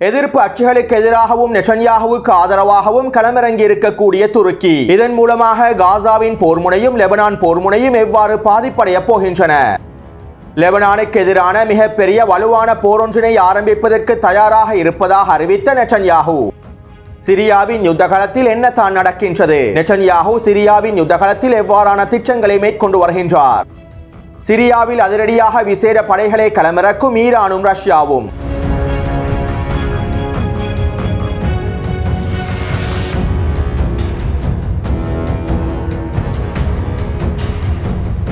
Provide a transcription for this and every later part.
எதிர்ப்பு அச்சுகளுக்கு எதிராகவும் நெட்டன்யாஹுவுக்கு ஆதரவாகவும் களமிறங்கி இருக்கக்கூடிய துருக்கி இதன் மூலமாக காசாவின் போர்முனையும் லெபனான் போர்முனையும் எவ்வாறு பாதிப்படைய போகின்றன? லெபனானுக்கு எதிரான மிகப்பெரிய வலுவான போரொன்றினை ஆரம்பிப்பதற்கு தயாராக இருப்பதாக அறிவித்த நெட்டன்யாஹு சிரியாவின் யுத்தகலத்தில் என்ன தான் நடக்கின்றது? நெட்டன்யாஹு சிரியாவின் யுத்தகலத்தில் எவ்வாறான திட்டங்களை மேற்கொண்டு வருகின்றார்? சிரியாவில் அதிரடியாக விசேட படைகளை களமிறக்கும் ஈரானும் ரஷ்யாவும்.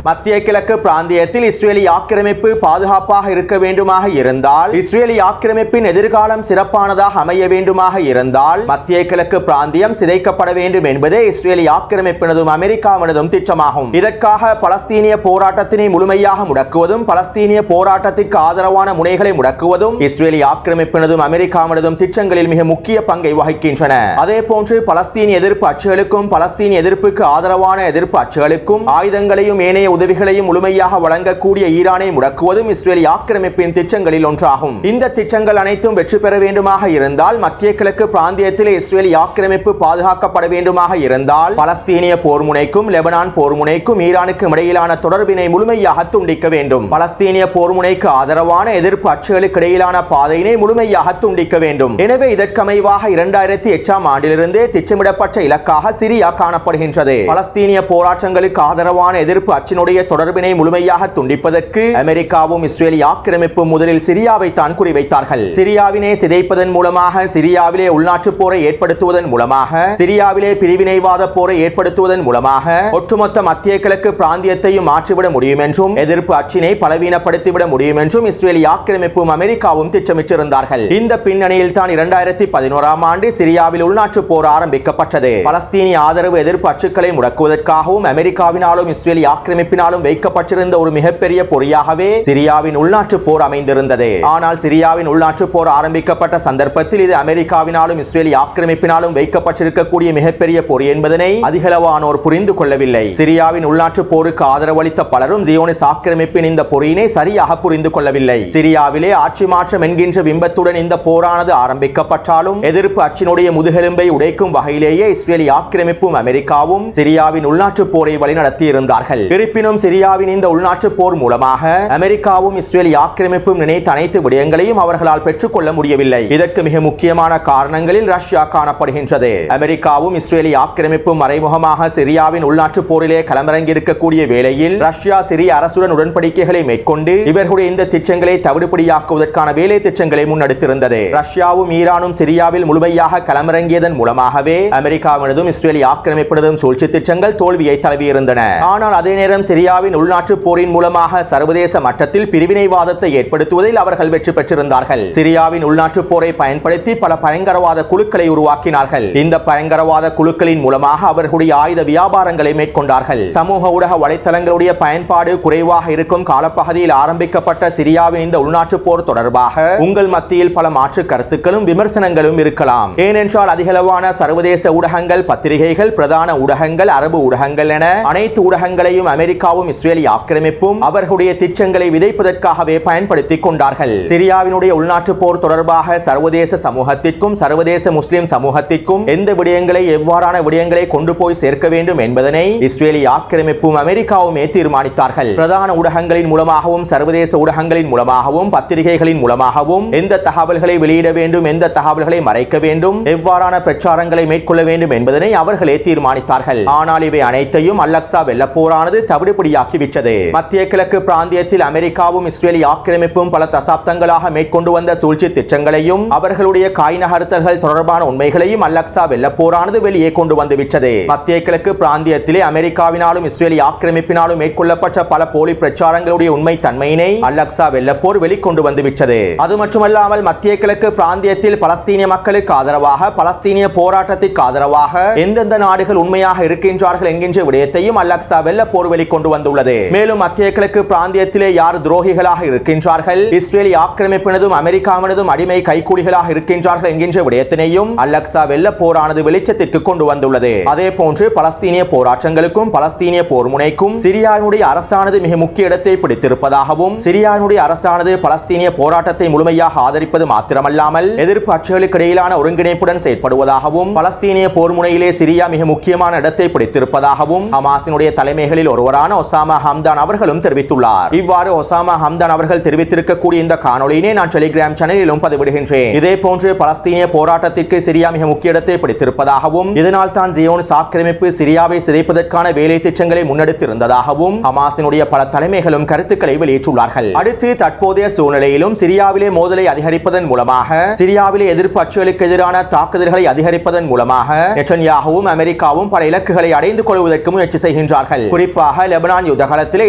மத்திய கிழக்கு பிராந்தியத்தில் இஸ்ரேலி ஆக்கிரமிப்பு பாதுகாப்பாக இருக்க வேண்டுமாக இருந்தால், இஸ்ரேலி ஆக்கிரமிப்பின் எதிர்காலம் சிறப்பானதாக அமைய வேண்டுமாக இருந்தால் மத்திய கிழக்கு பிராந்தியம் சிதைக்கப்பட வேண்டும் என்பதே இஸ்ரேலி ஆக்கிரமிப்பினதும் அமெரிக்காவினதும் திட்டமாகும். இதற்காக பலஸ்தீனிய போராட்டத்தினை முழுமையாக முடக்குவதும் பலஸ்தீனிய போராட்டத்திற்கு ஆதரவான முனைகளை முடக்குவதும் இஸ்ரேலி ஆக்கிரமிப்பினதும் அமெரிக்காவினதும் திட்டங்களில் மிக முக்கிய பங்கை வகிக்கின்றன. அதே போன்று பலஸ்தீன் எதிர்ப்பு அச்சுகளுக்கும் பலஸ்தீன் எதிர்ப்புக்கு ஆதரவான எதிர்ப்பு அச்சுகளுக்கும் ஆயுதங்களையும் ஏனைய உதவிகளையும் முழுமையாக வழங்கக்கூடிய ஈரானை முடக்குவதும் இஸ்ரேலி ஆக்கிரமிப்பின் திட்டங்களில் ஒன்றாகும். இந்த திட்டங்கள் அனைத்தும் வெற்றி பெற வேண்டுமாக இருந்தால், மத்திய கிழக்கு பிராந்தியத்தில் இஸ்ரேலி ஆக்கிரமிப்பு பாதுகாக்கப்பட வேண்டுமாக இருந்தால், பலஸ்தீனிய போர்முனைக்கும் லெபனான் போர்முனைக்கும் ஈரானுக்கும் இடையிலான தொடர்பினை முழுமையாக துண்டிக்க வேண்டும். பலஸ்தீனிய போர்முனைக்கு ஆதரவான எதிர்ப்பு அச்சுகளுக்கு இடையிலான பாதையினை முழுமையாக துண்டிக்க வேண்டும். எனவே இதற்கமைவாக 2008ஆம் ஆண்டிலிருந்தே திட்டமிடப்பட்ட இலக்காக சிரியா காணப்படுகின்றது. பலஸ்தீனிய போராட்டங்களுக்கு ஆதரவான எதிர்ப்பு அச்சினுடைய தொடர்பினை முழுமையாக துண்டிப்பதற்கு அமெரிக்காவும் இஸ்ரேலி ஆக்கிரமிப்பு முதலில் சிரியாவை தான் குறிவைத்தார்கள். சிரியாவினை சிதைப்பதன் மூலமாக, சிரியாவிலே உள்நாட்டு போரை ஏற்படுத்துவதன் மூலமாக, சிரியாவிலே பிரிவினைவாத போரை ஏற்படுத்துவதன் மூலமாக ஒட்டுமொத்த மத்திய கிழக்கு பிராந்தியத்தையும் மாற்றிவிட முடியும் என்றும், எதிர்ப்பு அச்சினை பலவீனப்படுத்திவிட முடியும் என்றும் இஸ்ரேலி ஆக்கிரமிப்பும் அமெரிக்காவும் திட்டமிட்டிருந்தார்கள். இந்த பின்னணியில் தான் 2011ஆம் ஆண்டு சிரியாவில் உள்நாட்டு போர் ஆரம்பிக்கப்பட்டது. பலஸ்தீனிய ஆதரவு எதிர்ப்பு அச்சுக்களை முடக்குவதற்காகவும் அமெரிக்காவினாலும் இஸ்ரேலி ஆக்கிரமிப்பினாலும் வைக்கப்பட்டிருந்த ஒரு மிகப்பெரிய பொறியாகவே சிரியாவின் உள்நாட்டு போர் அமைந்திருந்தது. ஆனால் சிரியாவின் உள்நாட்டு போர் ஆரம்பிக்கப்பட்ட சந்தர்ப்பத்தில் இது அமெரிக்காவினாலும் இஸ்ரேலி ஆக்கிரமிப்பினாலும் வைக்கப்பட்டிருக்கக்கூடிய மிகப்பெரிய பொறி என்பதனை அதிகளவானோர் புரிந்து கொள்ளவில்லை. சிரியாவின் உள்நாட்டு போருக்கு ஆதரவளித்த பலரும் ஜியோனிஸ் ஆக்கிரமிப்பின் இந்த பொறியினை சரியாக புரிந்து கொள்ளவில்லை. சிரியாவிலே ஆட்சி மாற்றம் என்கின்ற பிம்பத்துடன் இந்த போரானது ஆரம்பிக்கப்பட்டாலும், எதிர்ப்பு அச்சினுடைய முதுகெலும்பை உடைக்கும் வகையிலேயே இஸ்ரேலி ஆக்கிரமிப்பும் அமெரிக்காவும் சிரியாவின் உள்நாட்டு போரை வழிநடத்தி இருந்தார்கள். இருப்பினும் சிரியாவின் இந்த உள்நாட்டு போர் மூலமாக அமெரிக்காவும் இஸ்ரேலி ஆக்கிரமிப்பும் நினைத்த அனைத்து விடயங்களையும் அவர்களால் பெற்றுக்கொள்ள முடியவில்லை. இதற்கு மிக முக்கியமான காரணங்களில் ரஷ்யா காணப்படுகின்றது. அமெரிக்காவும் இஸ்ரேலி ஆக்கிரமிப்பும் மறைமுகமாக சிரியாவின் உள்நாட்டு போரிலே களமிறங்கி இருக்கக்கூடிய வேளையில் ரஷ்யா சிரிய அரசுடன் உடன்படிக்கைகளை மேற்கொண்டு இவர்களுடைய இந்த திட்டங்களை தவிடுபடியாக்குவதற்கான வேலை திட்டங்களை முன்னெடுத்திருந்தது. ரஷ்யாவும் ஈரானும் சிரியாவில் முழுமையாக களமிறங்கியதன் மூலமாகவே அமெரிக்காவினதும் இஸ்ரேலி ஆக்கிரமிப்பினதும் சூழ்ச்சி திட்டங்கள் தோல்வியை தழுவியிருந்தன. ஆனால் அதே நேரம் சிரியாவின் உள்நாட்டு போரின் மூலமாக சர்வதேச மட்டத்தில் பிரிவினைவாதத்தை ஏற்படுத்துவதில் அவர்கள் வெற்றி பெற்றிருந்தார்கள். சிரியாவின் உள்நாட்டு போரை பயன்படுத்தி பல பயங்கரவாத குழுக்களை உருவாக்கினார்கள். இந்த பயங்கரவாத குழுக்களின் மூலமாக அவர்களுடைய ஆயுத வியாபாரங்களை மேற்கொண்டார்கள். சமூக ஊடக வலைத்தளங்களுடைய பயன்பாடு குறைவாக இருக்கும் காலப்பகுதியில் ஆரம்பிக்கப்பட்ட சிரியாவின் இந்த உள்நாட்டு போர் தொடர்பாக உங்கள் மத்தியில் பல மாற்று கருத்துக்களும் விமர்சனங்களும் இருக்கலாம். ஏனென்றால் அதிகளவான சர்வதேச ஊடகங்கள், பத்திரிகைகள், பிரதான ஊடகங்கள், அரபு ஊடகங்கள் என அனைத்து ஊடகங்களையும் அமெரிக்காவும் இஸ்ரேலி ஆக்கிரமிப்பும் அவர்களுடைய திட்டங்களை விதைப்பதற்காகவே பயன்படுத்திக் கொண்டார்கள். சிரியாவினுடைய உள்நாட்டு போர் தொடர்பாக சர்வதேச சமூகத்திற்கும் சர்வதேச முஸ்லிம் சமூகத்திற்கும் எந்த விடயங்களை, எவ்வாறான விடயங்களை கொண்டு போய் சேர்க்க வேண்டும் என்பதனை இஸ்ரேலி ஆக்கிரமிப்பும் அமெரிக்காவுமே தீர்மானித்தார்கள். பிரதான ஊடகங்களின் மூலமாகவும் சர்வதேச ஊடகங்களின் மூலமாகவும் பத்திரிகைகளின் மூலமாகவும் எந்த தகவல்களை வெளியிட வேண்டும், எந்த தகவல்களை மறைக்க வேண்டும், எவ்வாறான பிரச்சாரங்களை மேற்கொள்ள வேண்டும் என்பதனை அவர்களே தீர்மானித்தார்கள். ஆனால் இவை அனைத்தையும் அல்-அக்ஸா வெள்ளப்போரானது தவிடுபடியாக்கிவிட்டது. மத்திய கிழக்கு பிராந்தியத்தில் அமெரிக்காவும் இஸ்ரேலி ஆக்கிரமிப்பும் பல தசாப்தங்களாக மேற்கொண்டு வந்த சூழ்ச்சி திட்டங்களையும் அவர்களுடைய காய் நகர்த்தல்கள் தொடர்பான உண்மைகளையும் அல்-அக்ஸா வெள்ளப்போரானது வெளியே கொண்டு வந்துவிட்டது. மத்திய கிழக்கு பிராந்தியத்திலே அமெரிக்காவினாலும் இஸ்ரேலி ஆக்கிரமிப்பினாலும் மேற்கொள்ளப்பட்ட பல போலி பிரச்சாரங்களுடைய உண்மை தன்மையினை அல்-அக்ஸா வெள்ளப்போர் வெளிக்கொண்டு வந்துவிட்டது. அது மட்டுமல்லாமல் மத்திய கிழக்கு பிராந்தியத்தில் பலஸ்தீனிய மக்களுக்கு ஆதரவாக, பலஸ்தீனிய போராட்டத்திற்கு ஆதரவாக எந்தெந்த நாடுகள் உண்மையாக இருக்கின்றார்கள் என்கின்ற விடயத்தையும் அல்-அக்ஸா வெள்ளப்போர் வெளிக்கொண்டு கொண்டு வந்துள்ளது. மேலும் மத்திய கிழக்கு பிராந்தியத்திலே யார் துரோகிகளாக இருக்கின்றார்கள், இஸ்ரேலிய ஆக்கிரமிப்பினதும் அமெரிக்காவினதும் அடிமை கைக்கூலிகளாக இருக்கின்றார்கள் என்கின்ற விடயத்தினையும் அல்-அக்ஸா வெள்ள போரானது வெளிச்சத்திற்கு கொண்டு வந்துள்ளது. அதே போன்று பலஸ்தீனிய போராட்டங்களுக்கும் பலஸ்தீனிய போர் முனைக்கும் சிரியாவினுடைய அரசானது மிக முக்கிய இடத்தை பிடித்திருப்பதாகவும், சிரியாவினுடைய அரசானது பலஸ்தீனிய போராட்டத்தை முழுமையாக ஆதரிப்பது மாத்திரமல்லாமல் எதிர்ப்பு கட்சிகளுக்கு இடையிலான ஒருங்கிணைப்புடன் செயற்படுவதாகவும், பலஸ்தீனிய போர் முனையிலே சிரியா மிக முக்கியமான இடத்தை பிடித்திருப்பதாகவும் ஹமாஸினுடைய தலைமைகளில் ஒருவரான ஒசாமா ஹம்தான் அவர்களும் தெரிவித்துள்ளார். இவ்வாறு ஒசாமா ஹம்தான் அவர்கள் தெரிவித்திருக்கக்கூடிய இந்த காணொளியினை நான் டெலிகிராம் சேனலிலும் பதிவிடுகின்றேன். இதே போன்று பலஸ்தீனிய போராட்டத்திற்கு சிரியா மிக முக்கிய இடத்தை பிடித்திருப்பதாகவும், இதனால் தான் ஜியோனிஸ்ட் ஆக்கிரமிப்பு சிரியாவை சிதைப்பதற்கான வேலை திட்டங்களை முன்னெடுத்திருந்ததாகவும் ஹமாஸினுடைய பல தலைமைகளும் கருத்துக்களை வெளியிட்டுள்ளார்கள். அடுத்து தற்போதைய சூழ்நிலையிலும் சிரியாவிலே மோதலை அதிகரிப்பதன் மூலமாக, சிரியாவிலே எதிர்ப்பு கட்சிகளுக்கு எதிரான தாக்குதல்களை அதிகரிப்பதன் மூலமாக நெட்டன்யாஹுவும் அமெரிக்காவும் பல இலக்குகளை அடைந்து கொள்வதற்கு முயற்சி செய்கின்றார்கள். குறிப்பாக லெபனான் யுத்தகலத்திலே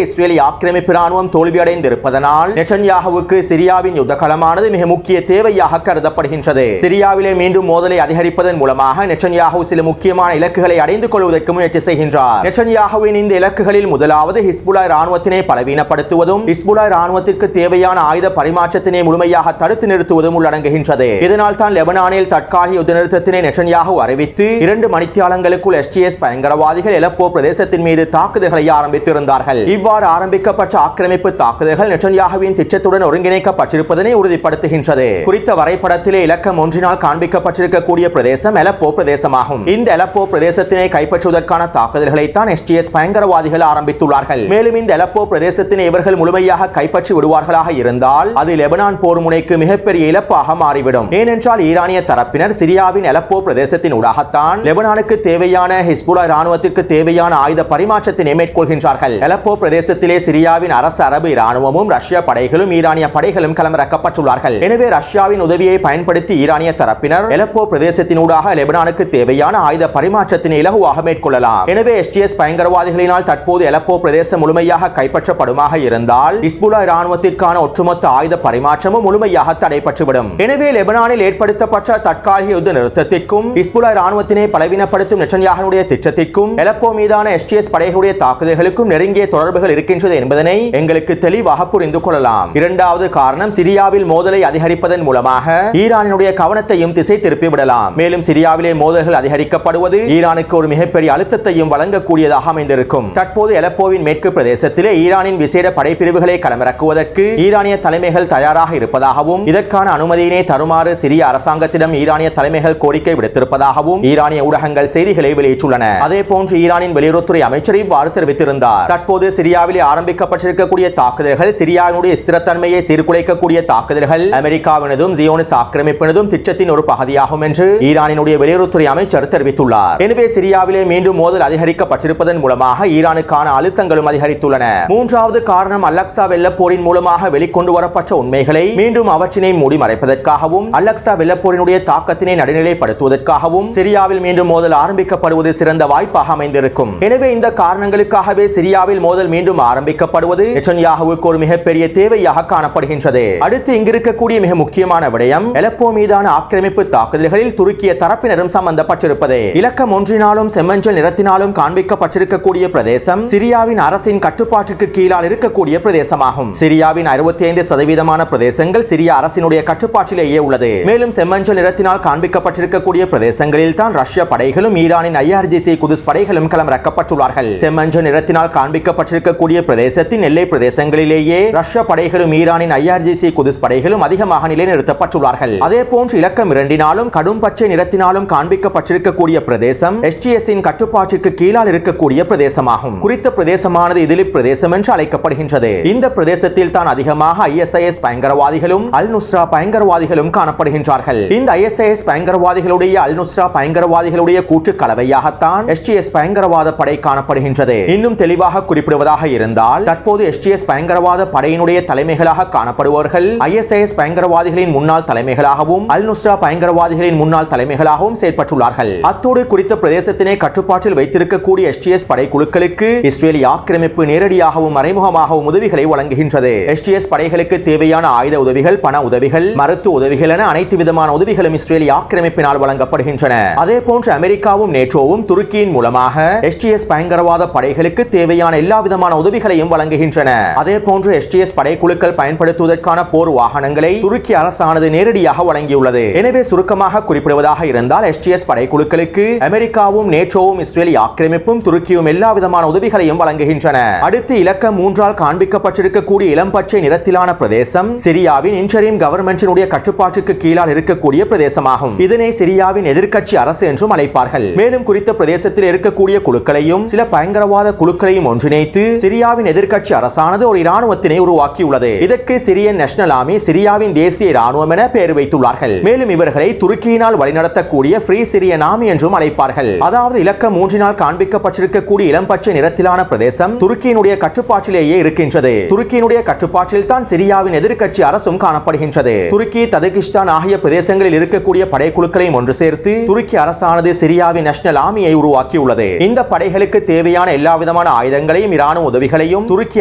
இஸ்ரேலிய ஆக்கிரமிப்பு ராணுவம் தோல்வியடைந்திருப்பதனால் நெட்டன்யாஹுவுக்கு சிரியாவின் யுத்தகலமானது மிக முக்கிய தேவையாக கருதப்படுகின்றது. சிரியாவிலே மீண்டும் மோதலை அதிகரிப்பதன் மூலமாக நெட்டன்யாஹு சில முக்கியமான இலக்குகளை அடைந்து கொள்வதற்கு முயற்சி செய்கின்றார். நெட்டன்யாஹுவின் இந்த இலக்குகளில் முதலாவது ஹிஸ்புல்லாஹ் ராணுவத்தினை பலவீனப்படுத்துவதும், ஹிஸ்புல்லாஹ் ராணுவத்திற்கு தேவையான ஆயுத பரிமாற்றத்தினை முழுமையாக தடுத்து நிறுத்துவதும் உள்ளடங்குகின்றது. இதனால் தான் லெபனானில் தற்காலிக யுத்த நிறுத்தத்தினை நெட்டன்யாஹு அறிவித்து 2 மணித்தியாலங்களுக்குள் எஸ்டிஎஸ் பயங்கரவாதிகள் எலப்போ பிரதேசத்தின் மீது தாக்குதல்களை ஆரம்பித்திருந்தார்கள். இவ்வாறு ஆரம்பிக்கப்பட்ட ஆக்கிரமிப்பு தாக்குதல்கள் நெட்டன்யாஹுவின் திட்டத்துடன் ஒருங்கிணைக்கப்பட்டிருப்பதனை உறுதிப்படுத்துகின்றது. குறித்த வரைபடத்திலே இலக்கம் ஒன்றினால் காண்பிக்கப்பட்டிருக்கக்கூடிய பிரதேசம் எலப்போ பிரதேசமாகும். இந்த எலப்போ பிரதேசத்தினை கைப்பற்றுவதற்கான தாக்குதல்களை தான் எஸ்டிஎஸ் பயங்கரவாதிகள் ஆரம்பித்துள்ளார்கள். மேலும் இந்த எலப்போ பிரதேசத்தினை இவர்கள் முழுமையாக கைப்பற்றி விடுவார்களாக இருந்தால் அது லெபனான் போர் முனைக்கு மிகப்பெரிய இழப்பாக மாறிவிடும். ஏனென்றால் ஈரானிய தரப்பினர் சிரியாவின் எலப்போ பிரதேசத்தின் ஊடாகத்தான் லெபனானுக்கு தேவையான ஹிஸ்புல்லாஹ் ராணுவத்திற்கு தேவையான ஆயுத பரிமாற்றத்தினை மேற்கொள்கின்றார்கள். எலப்போ பிரதேசத்திலே சிரியாவின் அரசு அரபு இராணுவமும் ரஷ்ய படைகளும் ஈரானிய படைகளும் களமிறக்கப்பட்டுள்ளார்கள். எனவே ரஷ்யாவின் உதவியை பயன்படுத்தி ஈரானிய தரப்பினர் எலப்போ பிரதேசத்தினூடாக லெபனானுக்கு தேவையான ஆயுத பரிமாற்றத்தினை இலகுவாக மேற்கொள்ளலாம். எனவே எஸ்டிஎஸ் பயங்கரவாதிகளினால் தற்போது எலப்போ பிரதேசம் முழுமையாக கைப்பற்றப்படுமாக இருந்தால் ஹிஸ்புல்லாஹ் ராணுவத்திற்கான ஒட்டுமொத்த ஆயுத பரிமாற்றமும் முழுமையாக தடைபட்டுவிடும். எனவே லெபனானில் ஏற்படுத்தப்பட்ட தற்காலிக யுத்த நிறுத்தத்திற்கும் ஹிஸ்புல்லாஹ் ராணுவத்தினை பலவீனப்படுத்தும் நெட்டன்யாஹுவுடைய திட்டத்திற்கும் எலப்போ மீதான எஸ்டிஎஸ் படைகளுடைய தாக்குதல்களுக்கும் நெருங்கிய தொடர்புகள் இருக்கின்றது என்பதனை எங்களுக்கு தெளிவாக புரிந்து கொள்ளலாம். இரண்டாவது காரணம், சிரியாவில் மோதலை அதிகரிப்பதன் மூலமாக ஈரானினுடைய கவனத்தையும் திசை திருப்பி விடலாம். மேலும் சிரியாவிலே மோதல்கள் அதிகரிக்கப்படுவது ஈரானுக்கு ஒரு மிகப்பெரிய அழுத்தத்தையும் வழங்கக்கூடியதாக அமைந்திருக்கும். தற்போது எலப்போவின் மேற்கு பிரதேசத்திலே ஈரானின் விசேட படைப்பிரிவுகளை களமிறக்குவதற்கு ஈரானிய தலைமைகள் தயாராக இருப்பதாகவும், இதற்கான அனுமதியினை தருமாறு சிரிய அரசாங்கத்திடம் ஈரானிய தலைமைகள் கோரிக்கை விடுத்திருப்பதாகவும் ஈரானிய ஊடகங்கள் செய்திகளை வெளியிட்டுள்ளன. அதே போன்று ஈரானின் வெளியுறவுத்துறை அமைச்சர் இவ்வாறு தெரிவித்திருந்தார். தற்போது சிரியாவிலே ஆரம்பிக்கப்பட்டிருக்கக்கூடிய தாக்குதல்கள் சிரியாவினுடைய ஸ்திரத்தன்மையை சீர்குலைக்கக்கூடிய தாக்குதல்கள் அமெரிக்காவினதும் ஜியோனிஸ்ட் ஆக்கிரமிப்பினதும் திட்டத்தின் ஒரு பகுதியாகும் என்று ஈரானினுடைய வெளியுறவுத்துறை அமைச்சர் தெரிவித்துள்ளார். எனவே சிரியாவிலே மீண்டும் மோதல் அதிகரிக்கப்பட்டிருப்பதன் மூலமாக ஈரானுக்கான அழுத்தங்களும் அதிகரித்துள்ளன. மூன்றாவது காரணம், அல்-அக்ஸா வெள்ளப்போரின் மூலமாக வெளிக்கொண்டு வரப்பட்ட உண்மைகளை மீண்டும் அவற்றினை மூடி மறைப்பதற்காகவும் அல்-அக்ஸா வெள்ளப்போரினுடைய தாக்கத்தினை நடுநிலைப்படுத்துவதற்காகவும் சிரியாவில் மீண்டும் மோதல் ஆரம்பிக்கப்படுவது சிறந்த வாய்ப்பாக அமைந்திருக்கும். எனவே இந்த காரணங்களுக்காகவே சிரியாவில் மோதல் மீண்டும் ஆரம்பிக்கப்படுவது நெட்டன்யாஹுவுக்கு ஒரு மிகப்பெரிய தேவையாக காணப்படுகின்றது. அடுத்து இங்கிருக்கக்கூடிய மிக முக்கியமான விடயம், எலப்போ மீதான ஆக்கிரமிப்பு தாக்குதல்களில் துருக்கிய தரப்பினரும் சம்பந்தப்பட்டிருப்பது. இலக்கம் ஒன்றினாலும் செம்மஞ்சள் நிறத்தினாலும் காண்பிக்கப்பட்டிருக்கக்கூடிய பிரதேசம் சிரியாவின் அரசின் கட்டுப்பாட்டுக்கு கீழால் இருக்கக்கூடிய பிரதேசமாகும். சிரியாவின் 65% பிரதேசங்கள் சிரிய அரசினுடைய கட்டுப்பாட்டிலேயே உள்ளது. மேலும் செம்மஞ்சள் நிறத்தினால் காண்பிக்கப்பட்டிருக்கக்கூடிய பிரதேசங்களில் தான் ரஷ்ய படைகளும் ஈரானின் IRGC குதுஸ் படைகளும் களமிறக்கப்பட்டுள்ளார்கள். செம்மஞ்சள் நிறத்தினால் காண்பிக்கப்பட்டிருக்கக்கூடிய பிரதேசத்தின் எல்லை பிரதேசங்களிலேயே ரஷ்ய படைகளும் ஈரானின் IRGC குதுஸ் படைகளும் அதிகமாக நிலைநிறுத்தப்பட்டுள்ளார்கள். அதே போன்று இலக்கம் 2னாலும் கடும் பச்சை நிறத்தினாலும் காண்பிக்கப்பட்டிருக்கக்கூடிய பிரதேசம் STS இன் கட்டுப்பாட்டிற்கு கீழால் இருக்கக்கூடிய பிரதேசமாகும். குறித்த பிரதேசமானது இதிலிப் பிரதேசம் என்று அழைக்கப்படுகின்றது. இந்த பிரதேசத்தில் தான் அதிகமாக ISIS பயங்கரவாதிகளும் அல் நுஸ்ரா பயங்கரவாதிகளும் காணப்படுகின்றார்கள். இந்த ISIS பயங்கரவாதிகளுடைய அல் நுஸ்ரா பயங்கரவாதிகளுடைய கூட்டு கலவையாகத்தான் STS பயங்கரவாத படை காணப்படுகின்றது. இன்னும் தெளிவாக குறிப்பிடுவதாக இருந்தால் தற்போது STS பயங்கரவாத படையினுடைய தலைமைகளாக காணப்படுபவர்கள் ISIS பயங்கரவாதிகளின் முன்னாள் தலைமைகளாகவும் அல் நுஸ்ரா பயங்கரவாதிகளின் முன்னாள் தலைமைகளாகவும் செயற்பட்டுள்ளார்கள். அத்தோடு குறித்த பிரதேசத்தினை கட்டுப்பாட்டில் வைத்திருக்கக்கூடிய STS படைக்குழுக்களுக்கு இஸ்ரேலிய ஆக்கிரமிப்பு நேரடியாகவும் மறைமுகமாகவும் உதவிகளை வழங்குகின்றது. STS படைகளுக்கு தேவையான ஆயுத உதவிகள், பண உதவிகள், மருத்துவ உதவிகள் என அனைத்து விதமான உதவிகளும் இஸ்ரேலிய ஆக்கிரமிப்பினால் வழங்கப்படுகின்றன. அதே போன்று அமெரிக்காவும் நேட்டோவும் துருக்கியின் மூலமாக STS பயங்கரவாத படைகளுக்கு தேவையான எல்லா விதமான உதவிகளையும் வழங்குகின்றன. அதே போன்று எஸ்டிஎஸ் படைக்குழுக்கள் பயன்படுத்துவதற்கான போர் வாகனங்களை துருக்கி அரசானது நேரடியாக வழங்கியுள்ளது. எனவே சுருக்கமாக குறிப்பிடுவதாக இருந்தால் எஸ்டிஎஸ் படைக்குழுக்களுக்கு அமெரிக்காவும் நேட்டோவும் இஸ்ரேலி ஆக்கிரமிப்பும் துருக்கியும் எல்லா விதமான உதவிகளையும் வழங்குகின்றன. அடுத்து இலக்கம் 3 காண்பிக்கப்பட்டிருக்கக்கூடிய இளம் பச்சை நிறத்திலான பிரதேசம் சிரியாவின் இன்டரிம் கவர்மெண்டினுடைய கட்டுப்பாட்டுக்கு கீழால் இருக்கக்கூடிய பிரதேசமாகும். இதனை சிரியாவின் எதிர்க்கட்சி அரசு என்றும் அழைப்பார்கள். மேலும் குறித்த பிரதேசத்தில் இருக்கக்கூடிய குழுக்களையும் சில பயங்கரவாத குழுக்களையும் ஒன்றிணைத்து சிரியாவின் எதிர்க்கட்சி அரசானது ஒரு இராணுவத்தினை உருவாக்கியுள்ளது. இதற்கு சிரியன் நேஷனல் ஆர்மி, சிரியாவின் தேசிய இராணுவம் என பெயர் வைத்துள்ளார்கள். மேலும் இவர்களை துருக்கியினால் வழிநடத்தக்கூடிய ஃப்ரீ சிரியன் ஆர்மி என்றும் அழைப்பார்கள். அதாவது இலக்கம் 3 காண்பிக்கப்பட்டிருக்கக்கூடிய இளம் பச்சை நிறத்திலான பிரதேசம் துருக்கியினுடைய கட்டுப்பாட்டிலேயே இருக்கின்றது. துருக்கியினுடைய கட்டுப்பாட்டில் தான் சிரியாவின் எதிர்க்கட்சி அரசும் காணப்படுகின்றது. துருக்கி, தஜிகிஸ்தான் ஆகிய பிரதேசங்களில் இருக்கக்கூடிய படைக்குழுக்களையும் ஒன்று சேர்த்து துருக்கி அரசானது சிரியாவின் நேஷனல் ஆர்மியை உருவாக்கியுள்ளது. இந்த படைகளுக்கு தேவையான எல்லா விதமான ஆயுதங்களையும் இராணுவ உதவிகளையும் துருக்கி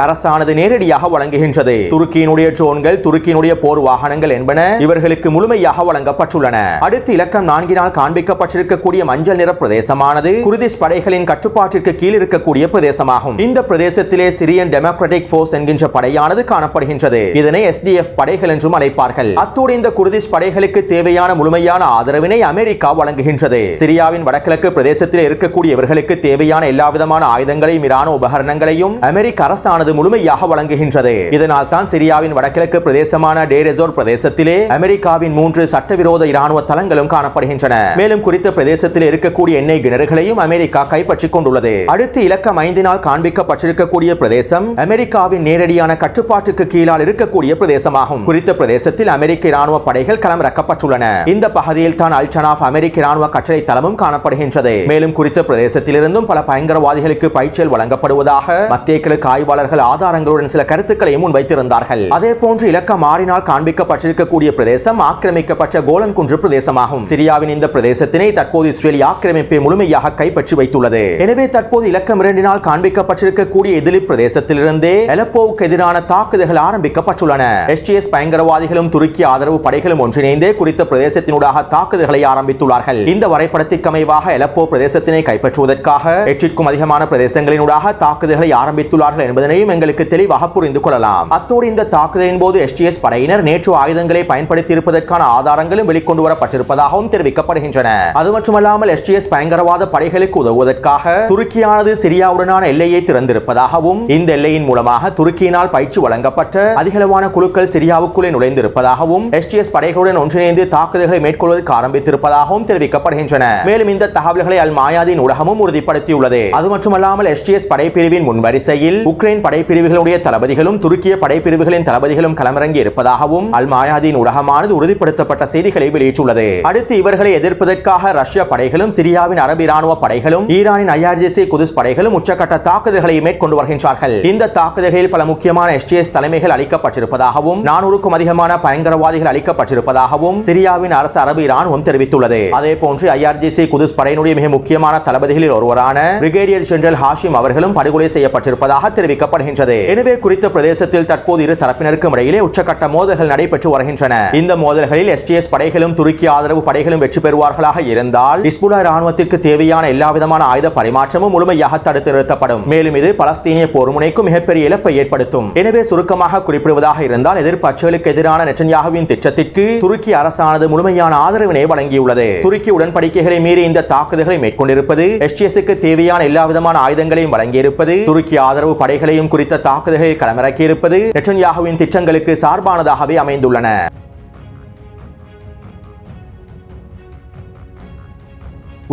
அரசானது நேரடியாக வழங்குகின்றது. துருக்கியினுடைய ட்ரோன்கள், துருக்கியினுடைய போர் வாகனங்கள் என்பன இவர்களுக்கு முழுமையாக வழங்கப்பட்டுள்ளன. அடுத்து இலக்கம் 4 காண்பிக்கப்பட்டிருக்கக்கூடிய மஞ்சள் நிற பிரதேசமானது குர்திஷ் படைகளின் கட்டுப்பாட்டிற்கு கீழ் இருக்கக்கூடிய பிரதேசமாகும். இந்த பிரதேசத்திலே சிரியன் டெமோக்ராட்டிக் போர்ஸ் என்கின்ற படையானது காணப்படுகின்றது. இதனை எஸ்டிஎஃப் படைகள் என்றும் அழைப்பார்கள். அத்தோடு இந்த குர்திஷ் படைகளுக்கு தேவையான முழுமையான ஆதரவினை அமெரிக்கா வழங்குகின்றது. சிரியாவின் வடகிழக்கு பிரதேசத்தில் இருக்கக்கூடிய இவர்களுக்கு தேவையான எல்லா விதமான ஆயுதங்களையும் இராணுவ உபகரணங்களையும் அமெரிக்க அரசானது முழுமையாக வழங்குகின்றது. இதனால் தான் சிரியாவின் வடகிழக்கு பிரதேசமான டேரெசோர் பிரதேசத்திலே அமெரிக்காவின் 3 சட்டவிரோத இராணுவ தளங்களும் காணப்படுகின்றன. மேலும் குறித்த பிரதேசத்தில் இருக்கக்கூடிய எண்ணெய் கிணறுகளையும் அமெரிக்கா கைப்பற்றிக் கொண்டுள்ளது. அடுத்து இலக்கம் 5 காண்பிக்கப்பட்டிருக்கக்கூடிய பிரதேசம் அமெரிக்காவின் நேரடியான கட்டுப்பாட்டுக்கு கீழால் இருக்கக்கூடிய பிரதேசமாகும். குறித்த பிரதேசத்தில் அமெரிக்க இராணுவ படைகள் களமிறக்கப்பட்டுள்ளன. இந்த பகுதியில் தான் அல்டனாஃப் அமெரிக்க இராணுவ கட்டளை தளமும் காணப்படுகின்றது. மேலும் குறித்த பிரதேசத்திலிருந்தும் பல பயங்கரவாதிகளுக்கு பயிற்சிகள் வழங்கப்படுவதாக மத்திய கிழக்கு ஆய்வாளர்கள் ஆதாரங்களுடன் சில கருத்துக்களையும் முன்வைத்திருந்தார்கள். அதே போன்று இலக்கம் 6 காண்பிக்கப்பட்டிருக்கக்கூடிய பிரதேசம் ஆக்கிரமிக்கப்பட்ட கோலன் குன்று பிரதேசமாகும். சிரியாவின் இந்த பிரதேசத்தினை தற்போது இஸ்ரேலி ஆக்கிரமிப்பை முழுமையாக கைப்பற்றி வைத்துள்ளது. எனவே தற்போது இலக்கம் 2 காண்பிக்கப்பட்டிருக்கக்கூடிய இதிலிப் பிரதேசத்திலிருந்தே அலப்போவுக்கு எதிரான தாக்குதல்கள் ஆரம்பிக்கப்பட்டுள்ளன. எஸ்டிஎஸ் பயங்கரவாதிகளும் துருக்கி ஆதரவு படைகளும் ஒன்றிணைந்தே குறித்த பிரதேசத்தினூடாக தாக்குதல்களை ஆரம்பித்துள்ளார்கள். இந்த வரைபடத்திற்கு அமைவாக அலப்போ பிரதேசத்தினை கைப்பற்றுவதற்காக 8க்கும் அதிகமான பிரதேசங்களினூடாக தாக்குதல்களை ஆரம்பித்துள்ளார்கள் என்பதனையும் எங்களுக்கு தெளிவாக புரிந்து கொள்ளலாம். அத்தோடு இந்த தாக்குதலின் போது எஸ்டிஎஸ் படையினர் நேற்று ஆயுதங்களை பயன்படுத்தி இருப்பதற்கான ஆதாரங்களும் வெளிக்கொண்டு வரப்பட்டிருப்பதாகவும் தெரிவிக்கப்படுகின்றன. அது மட்டுமல்லாமல் எஸ்டிஎஸ் பயங்கரவாத படைகளுக்கு உதவுவதற்காக துருக்கியானது சிரியாவுடனான எல்லையை திறந்திருப்பதாகவும் இந்த எல்லையின் மூலமாக துருக்கியினால் பயிற்சி வழங்கப்பட்ட அதிகளவான குழுக்கள் சிரியாவுக்குள்ளே நுழைந்திருப்பதாகவும் எஸ்டிஎஸ் படைகளுடன் ஒன்றிணைந்து தாக்குதல்களை மேற்கொள்வதற்கு ஆரம்பித்திருப்பதாகவும் தெரிவிக்கப்படுகின்றன. மேலும் இந்த தகவல்களை அல் மாயாதீன் ஊடகமும் உறுதிப்படுத்தியுள்ளது. அது மட்டுமல்லாமல் எஸ்டிஎஸ் படைப்பிரிவின் முன்வரிசையில் உக்ரைன் படைப்பிரிவுகளுடைய தளபதிகளும் துருக்கிய படைப்பிரிவுகளின் தளபதிகளும் களமிறங்கி இருப்பதாகவும் அல் மாயாதீன் ஊடகமானது உறுதிப்படுத்தப்பட்ட செய்திகளை வெளியிட்டுள்ளது. அடுத்து இவர்களை எதிர்ப்பதற்காக ரஷ்ய படைகளும் சிரியாவின் அரபு இராணுவ படைகளும் ஈரானின் IRGC குதுஸ் படைகளும் உச்சக்கட்ட தாக்குதல்களை மேற்கொண்டு வருகின்றார்கள். இந்த தாக்குதல்களில் பல முக்கியமான எஸ்டிஎஸ் தலைமைகள் அளிக்கப்பட்டிருப்பதாகவும் 400க்கும் அதிகமான பயங்கரவாதிகள் அளிக்கப்பட்டிருப்பதாகவும் சிரியாவின் அரசு அரபு இராணுவம் தெரிவித்துள்ளது. அதே போன்று IRGC குதுஸ் படையினுடைய மிக முக்கியமான தளபதிகளில் ஒருவரான பிரிகேடியர் ஜெனரல் ஹாஷிம் அவர்களும் படுகொலை செய்யப்பட்டிருப்பதாக தெரிவிக்கப்படுகின்றது. எனவே குறித்த பிரதேசத்தில் தற்போது இரு தரப்பினருக்கும் இடையிலே உச்சக்கட்ட மோதல்கள் நடைபெற்று வருகின்றன. இந்த மோதல்களில் எஸ்டிஎஸ் படைகளும் துருக்கி ஆதரவு படைகளும் வெற்றி பெறுவார்களாக இருந்தால் ஹிஸ்புல்லாஹ் இராணுவத்திற்கு தேவையான எல்லா விதமான ஆயுத பரிமாற்றமும் முழுமையாக தடுத்து நிறுத்தப்படும். மேலும் இது பலஸ்தீனிய போர் முனைக்கும் மிகப்பெரிய இழப்பை ஏற்படுத்தும். எனவே சுருக்கமாக குறிப்பிடுவதாக இருந்தால் எதிர்ப்பற்றுகளுக்கு எதிரான நெட்டன்யாகுவின் திட்டத்திற்கு துருக்கி அரசானது முழுமையான ஆதரவினை வழங்கியுள்ளது. துருக்கி உடன்படிக்கைகளை மீறி இந்த தாக்குதல்களை மேற்கொண்டிருப்பது, எஸ்டிஎஸ்க்கு தேவையான எல்லா விதமான ஆயுதங்களையும் வழங்கியிருப்பது, துருக்கி ஆதரவு படைகளையும் குறித்த தாக்குதல்களில் களமிறக்கியிருப்பது நெட்டன்யாகுவின் திட்டங்களுக்கு சார்பானதாகவே அமைந்துள்ளன.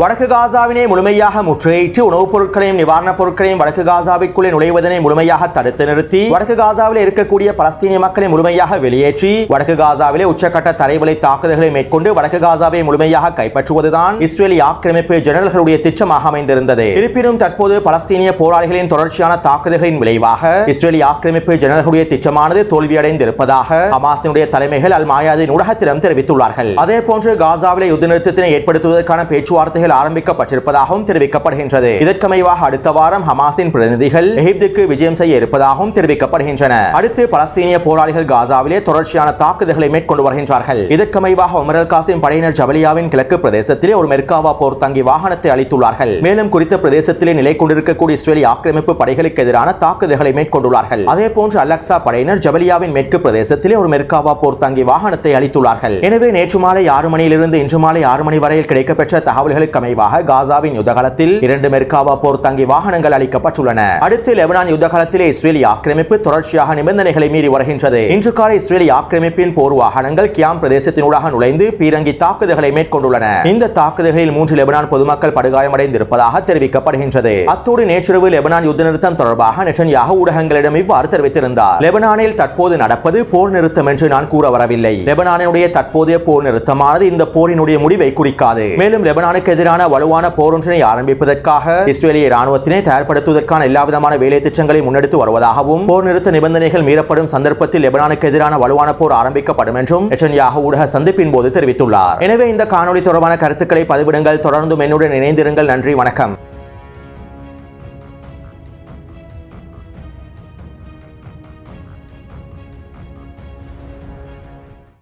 வடக்கு காசாவினை முழுமையாக முற்றுகையிட்டு உணவுப் பொருட்களையும் நிவாரணப் பொருட்களையும் வடக்கு காசாவிற்குள்ளே நுழைவதனை முழுமையாக தடுத்து நிறுத்தி வடக்கு காசாவில் இருக்கக்கூடிய பலஸ்தீனிய மக்களை முழுமையாக வெளியேற்றி வடக்கு காசாவிலே உச்சக்கட்ட தரைவலை தாக்குதல்களை மேற்கொண்டு வடக்கு காசாவை முழுமையாக கைப்பற்றுவதுதான் இஸ்ரேலி ஆக்கிரமிப்பு ஜெனரல்களுடைய திட்டமாக அமைந்திருந்தது. இருப்பினும் தற்போது பலஸ்தீனிய போராளிகளின் தொடர்ச்சியான தாக்குதல்களின் விளைவாக இஸ்ரேலி ஆக்கிரமிப்பு ஜெனரல்களுடைய திட்டமானது தோல்வியடைந்திருப்பதாக ஹமாஸினுடைய தலைமைகள் அல் மாயாதீன் ஊடகத்திடம் தெரிவித்துள்ளார்கள். அதே போன்று காசாவிலே யுத்த நிறுத்தத்தினை ஏற்படுத்துவதற்கான பேச்சுவார்த்தைகள் முயற்சிகள் ஆரம்பிக்கப்பட்டிருப்பதாகவும் தெரிவிக்கப்படுகின்றது. இதற்கமைவாக அடுத்த வாரம் ஹமாஸின் பிரதிநிதிகள் எகிப்துக்கு விஜயம் செய்ய இருப்பதாகவும் தெரிவிக்கப்படுகின்றன. அடுத்து பலஸ்தீனிய போராளிகள் காசாவிலே தொடர்ச்சியான தாக்குதல்களை மேற்கொண்டு வருகின்றார்கள். இதற்கமைவாக உமர் அல் காசிம் படையினர் ஜபலியாவின் கிழக்கு பிரதேசத்திலே ஒரு மெர்காவா போர் தங்கி வாகனத்தை அளித்துள்ளார்கள். மேலும் குறித்த பிரதேசத்திலே நிலை கொண்டிருக்கக்கூடிய இஸ்ரேலி ஆக்கிரமிப்பு படைகளுக்கு எதிரான தாக்குதல்களை மேற்கொண்டுள்ளார்கள். அதே போன்று அல் அக்ஸா படையினர் ஜபலியாவின் மேற்கு பிரதேசத்திலே ஒரு மெர்காவா போர் தங்கி வாகனத்தை அளித்துள்ளார்கள். எனவே நேற்று மாலை 6 மணியிலிருந்து இன்று மாலை 6 மணி வரையில் கிடைக்கப்பெற்ற தகவல்களுக்கு அமைவாக காசாவின் யுத்தகலத்தில் 2 மெர்காவா போர் தங்கி வாகனங்கள் அளிக்கப்பட்டுள்ளன. அடுத்து லெபனான் யுத்தகலத்திலே இஸ்ரேலி ஆக்கிரமிப்பு தொடர்ச்சியாக நிபந்தனைகளை மீறி வருகின்றது. இன்று காலை இஸ்ரேலி ஆக்கிரமிப்பின் போர் வாகனங்கள் கியாம் பிரதேசத்தினூடாக நுழைந்து பீரங்கி தாக்குதல்களை மேற்கொண்டுள்ளன. இந்த தாக்குதல்களில் 3 லெபனான் பொதுமக்கள் படுகாயமடைந்திருப்பதாக தெரிவிக்கப்படுகின்றது. அத்தோடு நேற்றிரவு லெபனான் யுத்த நிறுத்தம் தொடர்பாக நெட்டன்யாஹு ஊடகங்களிடம் இவ்வாறு தெரிவித்திருந்தார். லெபனானில் தற்போது நடப்பது போர் நிறுத்தம் என்று நான் கூற வரவில்லை. லெபனானுடைய தற்போதைய போர் நிறுத்தமானது இந்த போரினுடைய முடிவை குறிக்காது. மேலும் லெபனானுக்கு எதிரான வலுவான போர் ஒன்றினை ஆரம்பிப்பதற்காக இஸ்ரேலிய ராணுவத்தினை தயார்படுத்துவதற்கான எல்லாவிதமான வேலை திட்டங்களை முன்னெடுத்து வருவதாகவும் போர் நிறுத்த நிபந்தனைகள் மீறப்படும் சந்தர்ப்பத்தில் லெபனானுக்கு எதிரான வலுவான போர் ஆரம்பிக்கப்படும் என்றும் நெட்டன்யாஹு ஊடக சந்திப்பின் போது தெரிவித்துள்ளார். எனவே இந்த காணொளி தொடர்பான கருத்துக்களை பதிவிடுங்கள். தொடர்ந்து என்னுடன் இணைந்திருங்கள். நன்றி, வணக்கம்.